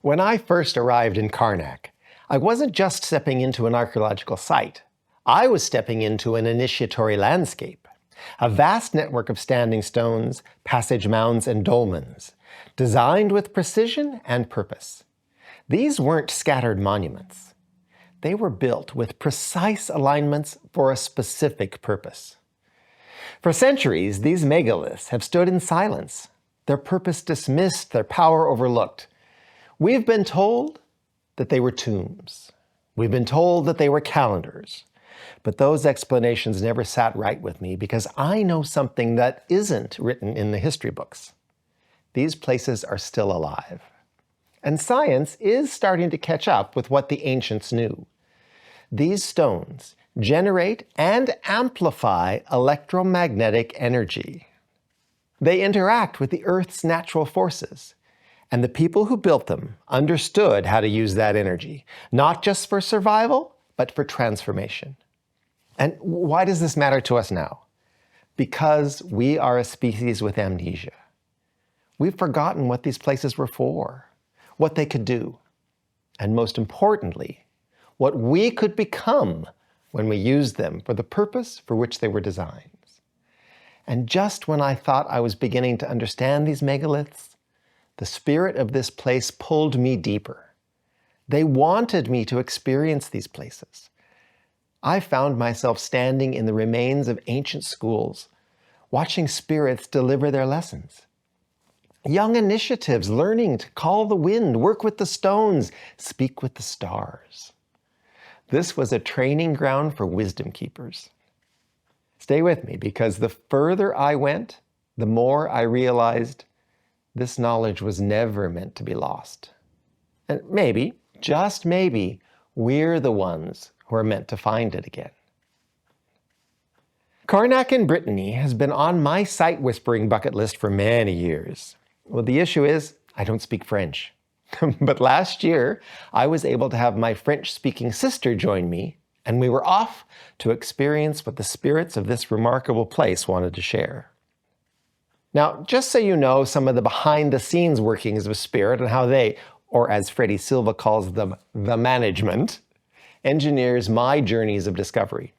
When I first arrived in Carnac, I wasn't just stepping into an archaeological site. I was stepping into an initiatory landscape, a vast network of standing stones, passage mounds, and dolmens, designed with precision and purpose. These weren't scattered monuments. They were built with precise alignments for a specific purpose. For centuries, these megaliths have stood in silence, their purpose dismissed, their power overlooked. We've been told that they were tombs. We've been told that they were calendars. But those explanations never sat right with me because I know something that isn't written in the history books. These places are still alive. And science is starting to catch up with what the ancients knew. These stones generate and amplify electromagnetic energy. They interact with the Earth's natural forces. And the people who built them understood how to use that energy, not just for survival, but for transformation. And why does this matter to us now? Because we are a species with amnesia. We've forgotten what these places were for, what they could do, and most importantly, what we could become when we used them for the purpose for which they were designed. And just when I thought I was beginning to understand these megaliths, the spirit of this place pulled me deeper. They wanted me to experience these places. I found myself standing in the remains of ancient schools, watching spirits deliver their lessons. Young initiatives learning to call the wind, work with the stones, speak with the stars. This was a training ground for wisdom keepers. Stay with me, because the further I went, the more I realized this knowledge was never meant to be lost. And maybe, just maybe, we're the ones who are meant to find it again. Carnac in Brittany has been on my site whispering bucket list for many years. Well, the issue is, I don't speak French. But last year, I was able to have my French-speaking sister join me, and we were off to experience what the spirits of this remarkable place wanted to share. Now, just so you know some of the behind-the-scenes workings of spirit and how they, or as Freddie Silva calls them, the management, engineers my journeys of discovery.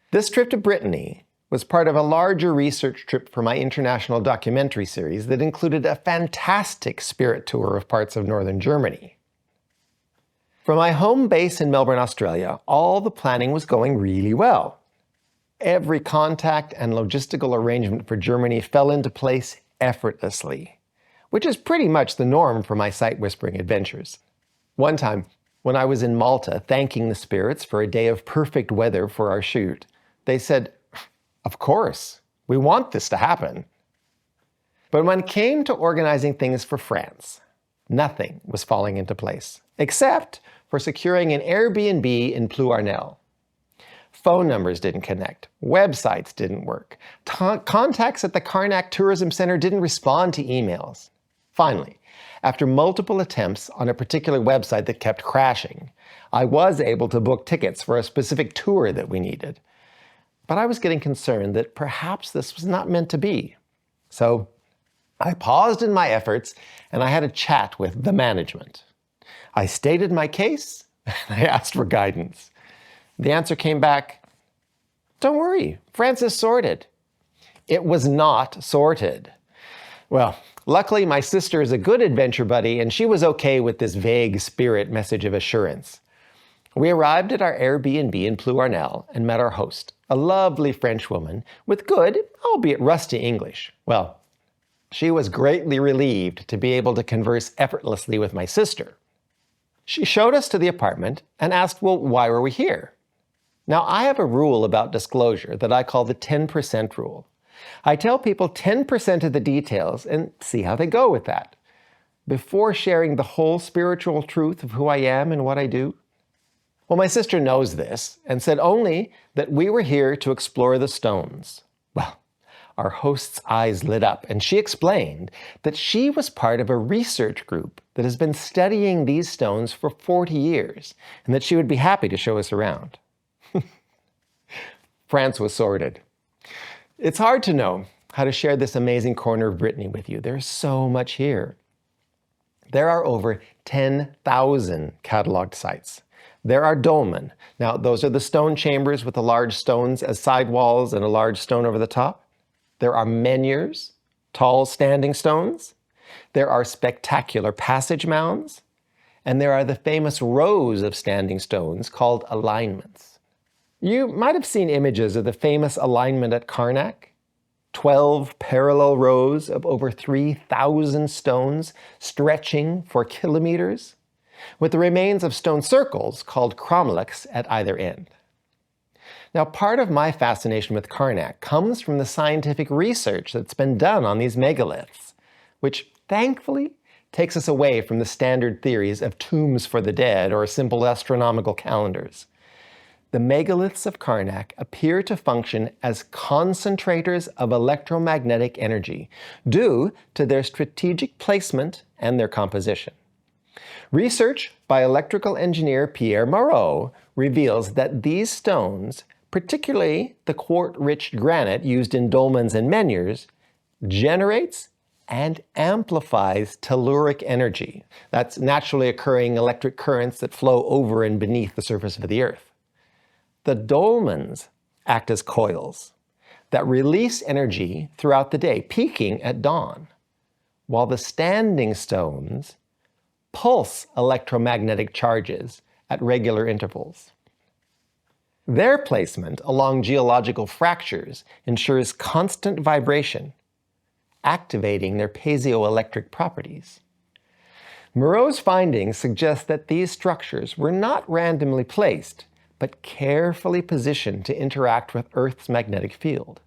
This trip to Brittany was part of a larger research trip for my international documentary series that included a fantastic spirit tour of parts of northern Germany. From my home base in Melbourne, Australia, all the planning was going really well. Every contact and logistical arrangement for Germany fell into place effortlessly, which is pretty much the norm for my site whispering adventures. One time, when I was in Malta thanking the spirits for a day of perfect weather for our shoot, they said, "Of course, we want this to happen." But when it came to organizing things for France, nothing was falling into place, except for securing an Airbnb in Plouarnel. Phone numbers didn't connect, websites didn't work, contacts at the Carnac Tourism Center didn't respond to emails. Finally, after multiple attempts on a particular website that kept crashing, I was able to book tickets for a specific tour that we needed. But I was getting concerned that perhaps this was not meant to be. So I paused in my efforts and I had a chat with the management. I stated my case and I asked for guidance. The answer came back, "Don't worry, France is sorted." It was not sorted. Well, luckily my sister is a good adventure buddy and she was okay with this vague spirit message of assurance. We arrived at our Airbnb in Plouarnel and met our host, a lovely French woman with good, albeit rusty English. Well, she was greatly relieved to be able to converse effortlessly with my sister. She showed us to the apartment and asked, well, why were we here? Now, I have a rule about disclosure that I call the 10% rule. I tell people 10% of the details and see how they go with that, before sharing the whole spiritual truth of who I am and what I do. Well, my sister knows this and said only that we were here to explore the stones. Well, our host's eyes lit up and she explained that she was part of a research group that has been studying these stones for 40 years and that she would be happy to show us around. France was sorted. It's hard to know how to share this amazing corner of Brittany with you. There's so much here. There are over 10,000 cataloged sites. There are dolmen. Now, those are the stone chambers with the large stones as sidewalls and a large stone over the top. There are menhirs, tall standing stones. There are spectacular passage mounds. And there are the famous rows of standing stones called alignments. You might have seen images of the famous alignment at Carnac. 12 parallel rows of over 3,000 stones stretching for kilometers, with the remains of stone circles called cromlechs at either end. Now, part of my fascination with Carnac comes from the scientific research that's been done on these megaliths, which thankfully takes us away from the standard theories of tombs for the dead or simple astronomical calendars. The megaliths of Carnac appear to function as concentrators of electromagnetic energy due to their strategic placement and their composition. Research by electrical engineer Pierre Moreau reveals that these stones, particularly the quartz-rich granite used in dolmens and menhirs, generates and amplifies telluric energy. That's naturally occurring electric currents that flow over and beneath the surface of the Earth. The dolmens act as coils that release energy throughout the day, peaking at dawn, while the standing stones pulse electromagnetic charges at regular intervals. Their placement along geological fractures ensures constant vibration, activating their piezoelectric properties. Moreau's findings suggest that these structures were not randomly placed, but carefully positioned to interact with Earth's magnetic field.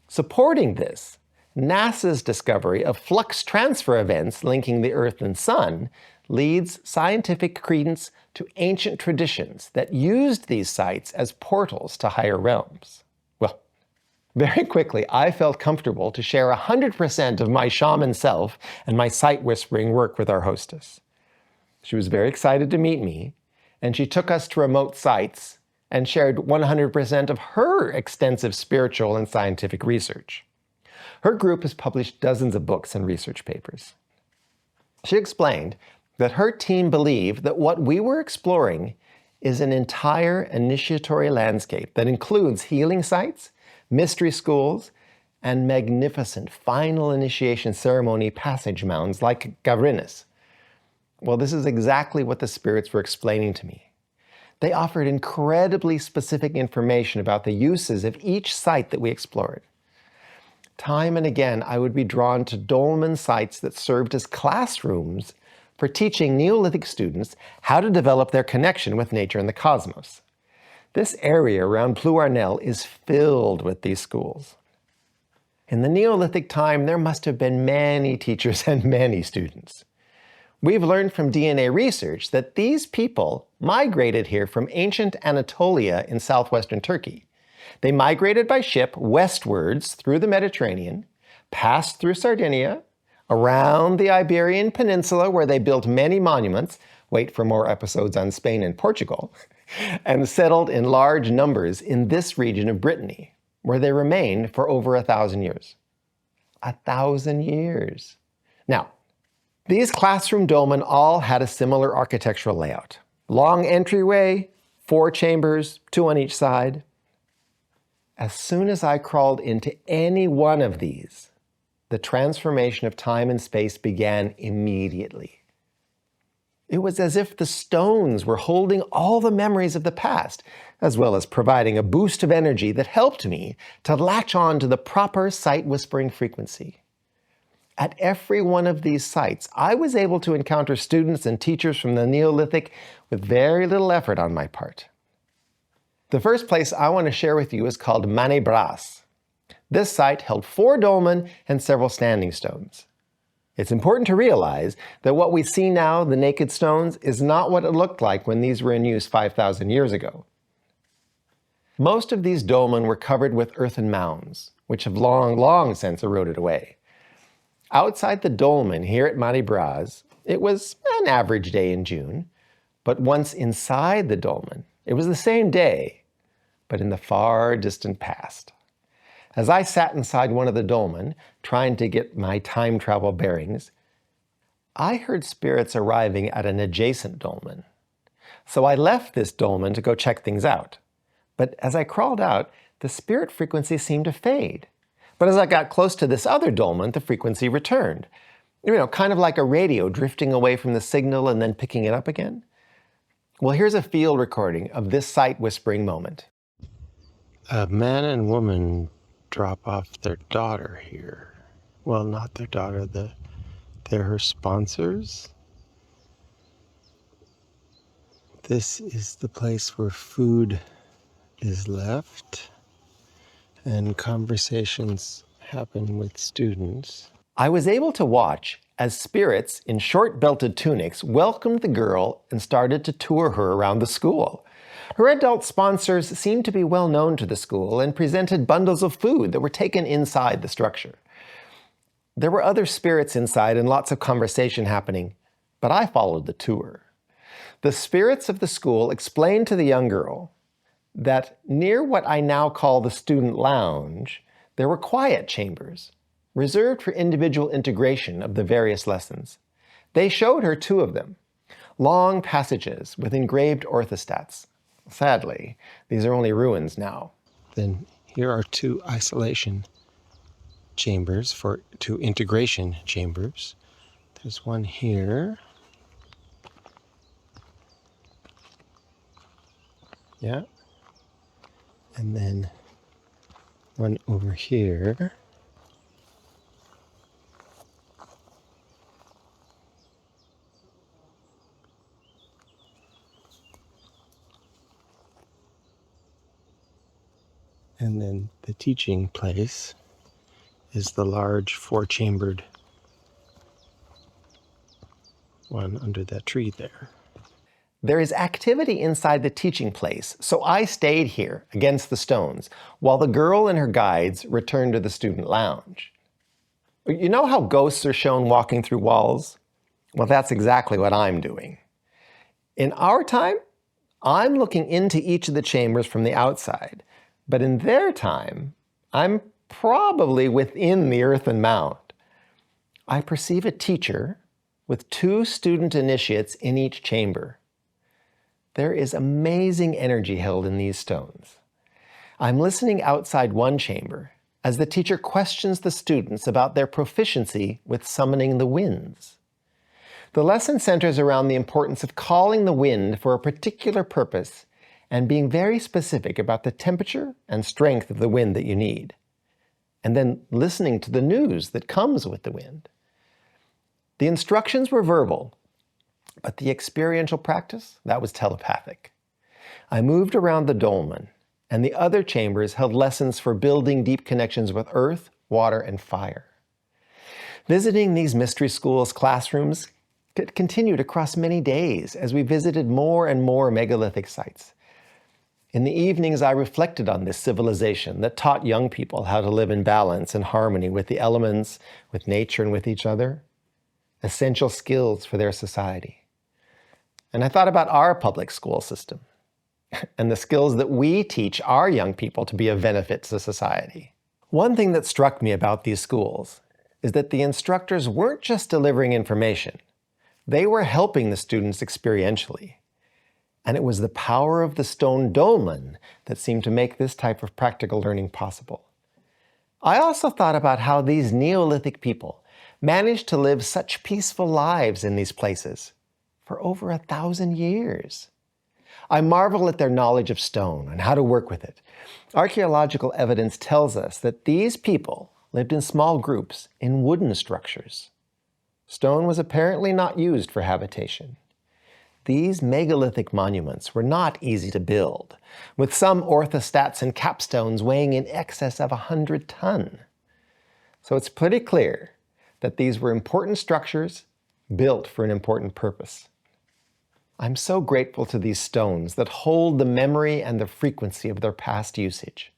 Supporting this, NASA's discovery of flux transfer events linking the Earth and Sun leads scientific credence to ancient traditions that used these sites as portals to higher realms. Well, very quickly, I felt comfortable to share 100% of my shaman self and my sight whispering work with our hostess. She was very excited to meet me, and she took us to remote sites and shared 100% of her extensive spiritual and scientific research. Her group has published dozens of books and research papers. She explained that her team believed that what we were exploring is an entire initiatory landscape that includes healing sites, mystery schools, and magnificent final initiation ceremony passage mounds like Gavrinis. Well, this is exactly what the spirits were explaining to me. They offered incredibly specific information about the uses of each site that we explored. Time and again, I would be drawn to dolmen sites that served as classrooms for teaching Neolithic students how to develop their connection with nature and the cosmos. This area around Plouarnel is filled with these schools. In the Neolithic time, there must have been many teachers and many students. We've learned from DNA research that these people migrated here from ancient Anatolia in southwestern Turkey. They migrated by ship westwards through the Mediterranean, passed through Sardinia, around the Iberian Peninsula where they built many monuments, wait for more episodes on Spain and Portugal, and settled in large numbers in this region of Brittany, where they remained for over 1,000 years. 1,000 years. Now, these classroom dolmen all had a similar architectural layout. Long entryway, 4 chambers, 2 on each side. As soon as I crawled into any one of these, the transformation of time and space began immediately. It was as if the stones were holding all the memories of the past, as well as providing a boost of energy that helped me to latch on to the proper sight whispering frequency. At every one of these sites, I was able to encounter students and teachers from the Neolithic with very little effort on my part. The first place I want to share with you is called Manebras. This site held 4 dolmen and several standing stones. It's important to realize that what we see now, the naked stones, is not what it looked like when these were in use 5,000 years ago. Most of these dolmen were covered with earthen mounds, which have long since eroded away. Outside the dolmen here at Manebras, it was an average day in June, but once inside the dolmen, it was the same day, but in the far distant past. As I sat inside one of the dolmen, trying to get my time travel bearings, I heard spirits arriving at an adjacent dolmen. So I left this dolmen to go check things out. But as I crawled out, the spirit frequency seemed to fade. But as I got close to this other dolmen, the frequency returned. Kind of like a radio drifting away from the signal and then picking it up again. Well, here's a field recording of this sight whispering moment. A man and woman drop off their daughter here. Well, not their daughter, they're her sponsors. This is the place where food is left and conversations happen with students. I was able to watch as spirits in short belted tunics welcomed the girl and started to tour her around the school. Her adult sponsors seemed to be well known to the school and presented bundles of food that were taken inside the structure. There were other spirits inside and lots of conversation happening, but I followed the tour. The spirits of the school explained to the young girl that near what I now call the student lounge, there were quiet chambers, reserved for individual integration of the various lessons. They showed her 2 of them, long passages with engraved orthostats. Sadly, these are only ruins now. Then here are 2 isolation chambers 2 integration chambers. There's one here. Yeah. And then one over here. And then the teaching place is the large 4-chambered one under that tree there. There is activity inside the teaching place, so I stayed here against the stones while the girl and her guides returned to the student lounge. You know how ghosts are shown walking through walls? Well, that's exactly what I'm doing. In our time, I'm looking into each of the chambers from the outside, but in their time, I'm probably within the earthen mound. I perceive a teacher with 2 student initiates in each chamber. There is amazing energy held in these stones. I'm listening outside one chamber as the teacher questions the students about their proficiency with summoning the winds. The lesson centers around the importance of calling the wind for a particular purpose and being very specific about the temperature and strength of the wind that you need, and then listening to the news that comes with the wind. The instructions were verbal, but the experiential practice, that was telepathic. I moved around the dolmen, and the other chambers held lessons for building deep connections with earth, water, and fire. Visiting these mystery schools' classrooms continued across many days as we visited more and more megalithic sites. In the evenings, I reflected on this civilization that taught young people how to live in balance and harmony with the elements, with nature, and with each other, essential skills for their society. And I thought about our public school system and the skills that we teach our young people to be of benefit to society. One thing that struck me about these schools is that the instructors weren't just delivering information. They were helping the students experientially. And it was the power of the stone dolmen that seemed to make this type of practical learning possible. I also thought about how these Neolithic people managed to live such peaceful lives in these places for over 1,000 years. I marvel at their knowledge of stone and how to work with it. Archaeological evidence tells us that these people lived in small groups in wooden structures. Stone was apparently not used for habitation. These megalithic monuments were not easy to build, with some orthostats and capstones weighing in excess of 100 tons. So it's pretty clear that these were important structures built for an important purpose. I'm so grateful to these stones that hold the memory and the frequency of their past usage.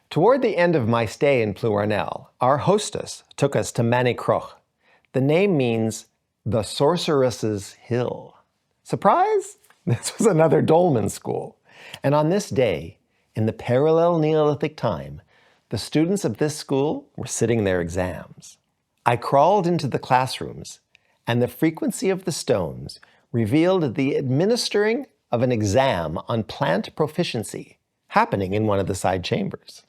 Toward the end of my stay in Plouarnel, our hostess took us to Manicroch. The name means the sorceress's hill. Surprise? This was another dolmen school. And on this day, in the parallel Neolithic time, the students of this school were sitting their exams. I crawled into the classrooms and the frequency of the stones revealed the administering of an exam on plant proficiency happening in one of the side chambers.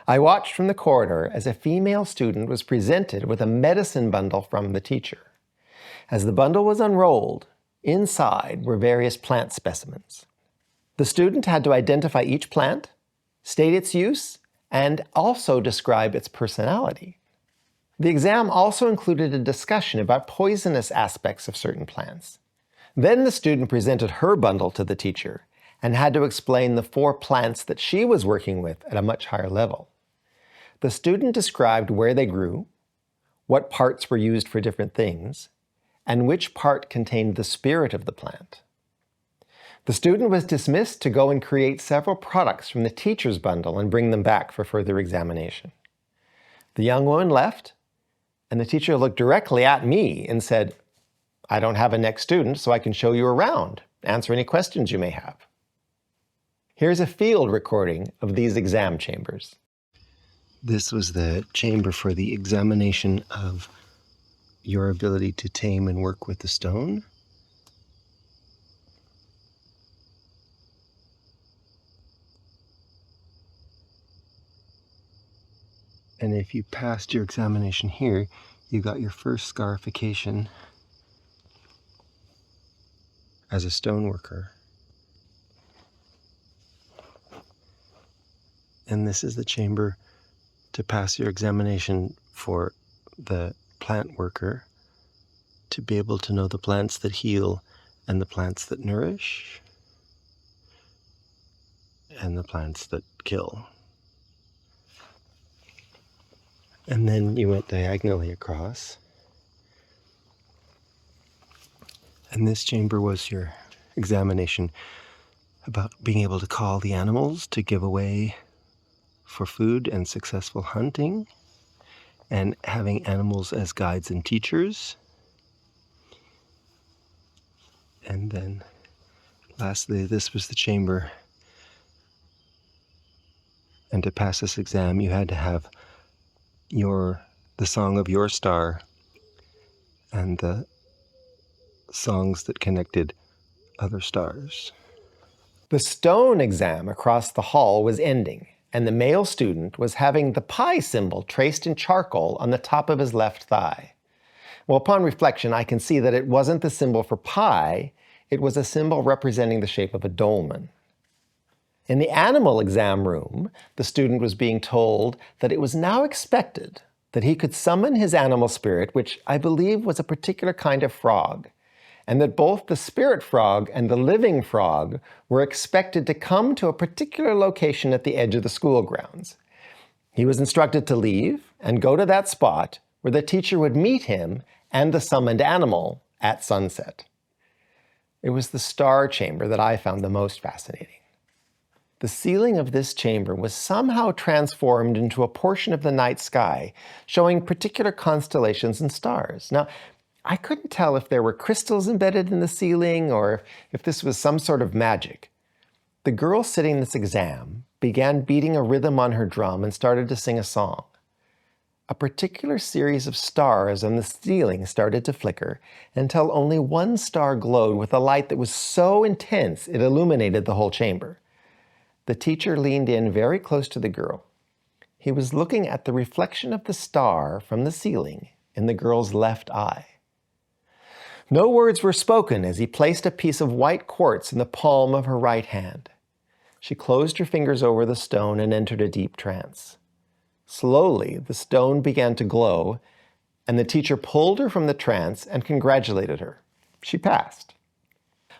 I watched from the corridor as a female student was presented with a medicine bundle from the teacher. As the bundle was unrolled, inside were various plant specimens. The student had to identify each plant, state its use, and also describe its personality. The exam also included a discussion about poisonous aspects of certain plants. Then the student presented her bundle to the teacher and had to explain the 4 plants that she was working with at a much higher level. The student described where they grew, what parts were used for different things, and which part contained the spirit of the plant. The student was dismissed to go and create several products from the teacher's bundle and bring them back for further examination. The young woman left, and the teacher looked directly at me and said, "I don't have a next student, so I can show you around, answer any questions you may have." Here's a field recording of these exam chambers. This was the chamber for the examination of your ability to tame and work with the stone. And if you passed your examination here, you got your first scarification as a stoneworker. And this is the chamber to pass your examination for the plant worker, to be able to know the plants that heal and the plants that nourish and the plants that kill. And then you went diagonally across. And this chamber was your examination about being able to call the animals to give away for food and successful hunting, and having animals as guides and teachers. And then lastly, this was the chamber. And to pass this exam, you had to have the song of your star and the songs that connected other stars. The stone exam across the hall was ending, and the male student was having the pi symbol traced in charcoal on the top of his left thigh. Well, upon reflection, I can see that it wasn't the symbol for pi, it was a symbol representing the shape of a dolmen. In the animal exam room, the student was being told that it was now expected that he could summon his animal spirit, which I believe was a particular kind of frog, and that both the spirit frog and the living frog were expected to come to a particular location at the edge of the school grounds. He was instructed to leave and go to that spot where the teacher would meet him and the summoned animal at sunset. It was the star chamber that I found the most fascinating. The ceiling of this chamber was somehow transformed into a portion of the night sky, showing particular constellations and stars. Now, I couldn't tell if there were crystals embedded in the ceiling or if this was some sort of magic. The girl sitting this exam began beating a rhythm on her drum and started to sing a song. A particular series of stars on the ceiling started to flicker until only one star glowed with a light that was so intense it illuminated the whole chamber. The teacher leaned in very close to the girl. He was looking at the reflection of the star from the ceiling in the girl's left eye. No words were spoken as he placed a piece of white quartz in the palm of her right hand. She closed her fingers over the stone and entered a deep trance. Slowly, the stone began to glow, and the teacher pulled her from the trance and congratulated her. She passed.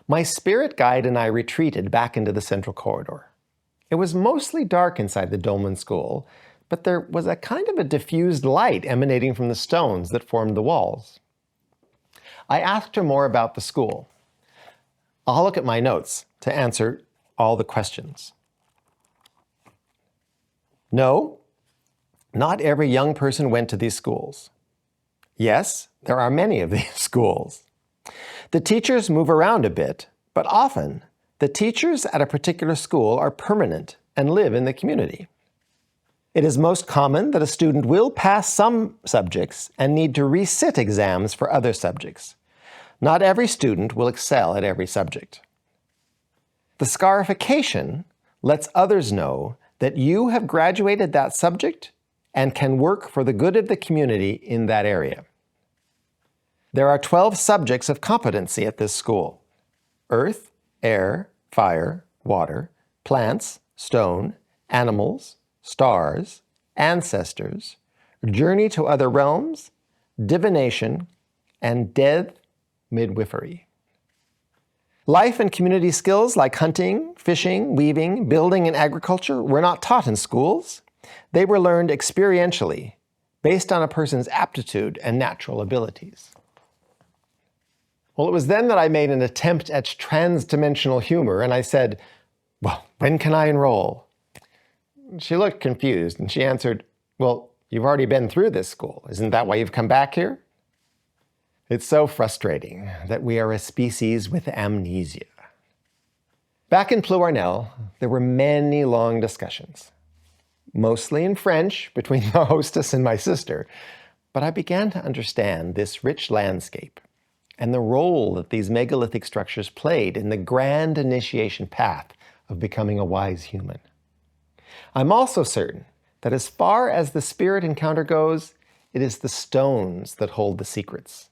My spirit guide and I retreated back into the central corridor. It was mostly dark inside the dolmen school, but there was a kind of a diffused light emanating from the stones that formed the walls. I asked her more about the school. I'll look at my notes to answer all the questions. No, not every young person went to these schools. Yes, there are many of these schools. The teachers move around a bit, but often the teachers at a particular school are permanent and live in the community. It is most common that a student will pass some subjects and need to resit exams for other subjects. Not every student will excel at every subject. The scarification lets others know that you have graduated that subject and can work for the good of the community in that area. There are 12 subjects of competency at this school: earth, air, fire, water, plants, stone, animals, stars, ancestors, journey to other realms, divination, and death midwifery. Life and community skills like hunting, fishing, weaving, building, and agriculture were not taught in schools. They were learned experientially, based on a person's aptitude and natural abilities. Well, it was then that I made an attempt at trans-dimensional humor, and I said, "Well, when can I enroll?" She looked confused, and she answered, "Well, you've already been through this school. Isn't that why you've come back here?" It's so frustrating that we are a species with amnesia. Back in Plouarnel, there were many long discussions, mostly in French between the hostess and my sister, but I began to understand this rich landscape and the role that these megalithic structures played in the grand initiation path of becoming a wise human. I'm also certain that as far as the spirit encounter goes, it is the stones that hold the secrets,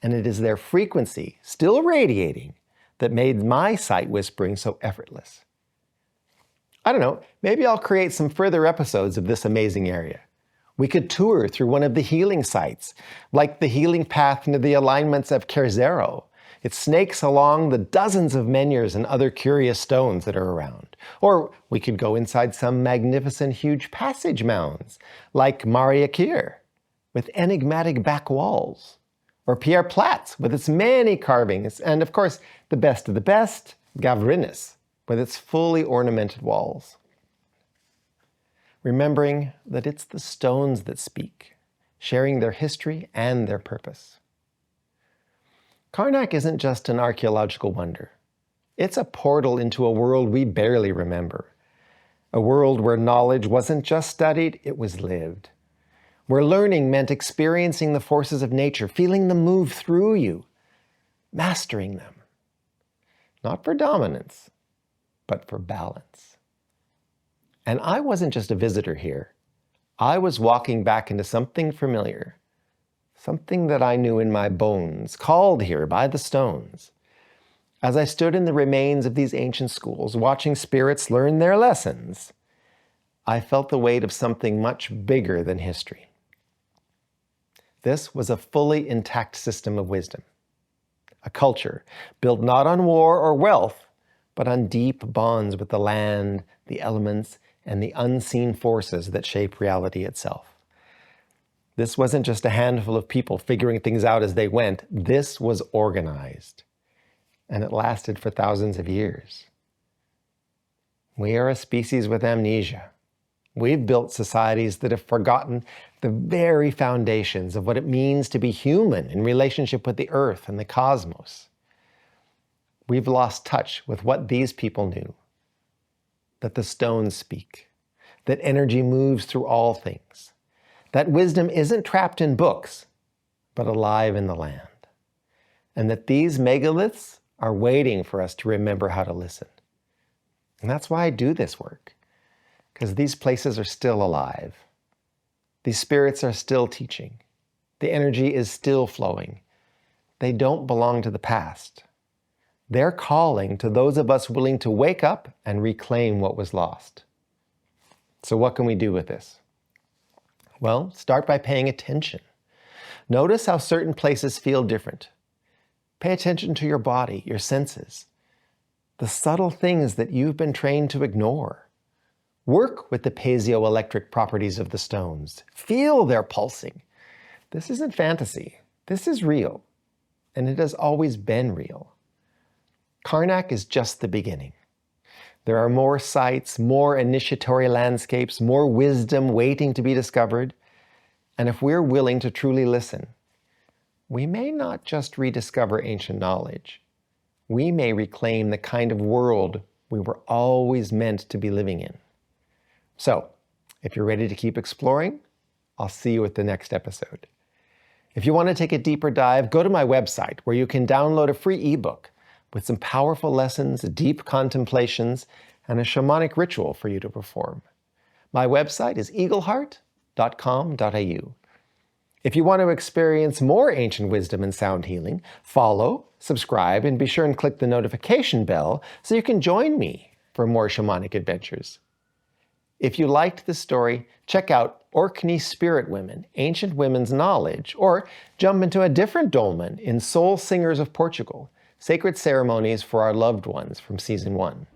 and it is their frequency, still radiating, that made my sight whispering so effortless. I don't know, maybe I'll create some further episodes of this amazing area. We could tour through one of the healing sites, like the healing path near the alignments of Kerzero. It snakes along the dozens of menhirs and other curious stones that are around. Or we could go inside some magnificent huge passage mounds, like Maria Kier, with enigmatic back walls. Or Pierre Platz, with its many carvings, and of course, the best of the best, Gavrinis, with its fully ornamented walls. Remembering that it's the stones that speak, sharing their history and their purpose. Carnac isn't just an archaeological wonder. It's a portal into a world we barely remember. A world where knowledge wasn't just studied, it was lived. Where learning meant experiencing the forces of nature, feeling them move through you, mastering them. Not for dominance, but for balance. And I wasn't just a visitor here. I was walking back into something familiar, something that I knew in my bones, called here by the stones. As I stood in the remains of these ancient schools, watching spirits learn their lessons, I felt the weight of something much bigger than history. This was a fully intact system of wisdom, a culture built not on war or wealth, but on deep bonds with the land, the elements, and the unseen forces that shape reality itself. This wasn't just a handful of people figuring things out as they went. This was organized, and it lasted for thousands of years. We are a species with amnesia. We've built societies that have forgotten the very foundations of what it means to be human in relationship with the earth and the cosmos. We've lost touch with what these people knew. That the stones speak, that energy moves through all things, that wisdom isn't trapped in books, but alive in the land, and that these megaliths are waiting for us to remember how to listen. And that's why I do this work, because these places are still alive. These spirits are still teaching. The energy is still flowing. They don't belong to the past. They're calling to those of us willing to wake up and reclaim what was lost. So what can we do with this? Well, start by paying attention. Notice how certain places feel different. Pay attention to your body, your senses, the subtle things that you've been trained to ignore. Work with the piezoelectric properties of the stones. Feel their pulsing. This isn't fantasy. This is real, and it has always been real. Carnac is just the beginning. There are more sites, more initiatory landscapes, more wisdom waiting to be discovered. And if we're willing to truly listen, we may not just rediscover ancient knowledge. We may reclaim the kind of world we were always meant to be living in. So, If you're ready to keep exploring, I'll see you at the next episode. If you want to take a deeper dive, go to my website where you can download a free ebook with some powerful lessons, deep contemplations, and a shamanic ritual for you to perform. My website is eagleheart.com.au. If you want to experience more ancient wisdom and sound healing, follow, subscribe, and be sure and click the notification bell so you can join me for more shamanic adventures. If you liked this story, check out Orkney Spirit Women, Ancient Women's Knowledge, or jump into a different dolmen in Soul Singers of Portugal, Sacred Ceremonies for Our Loved Ones from Season 1.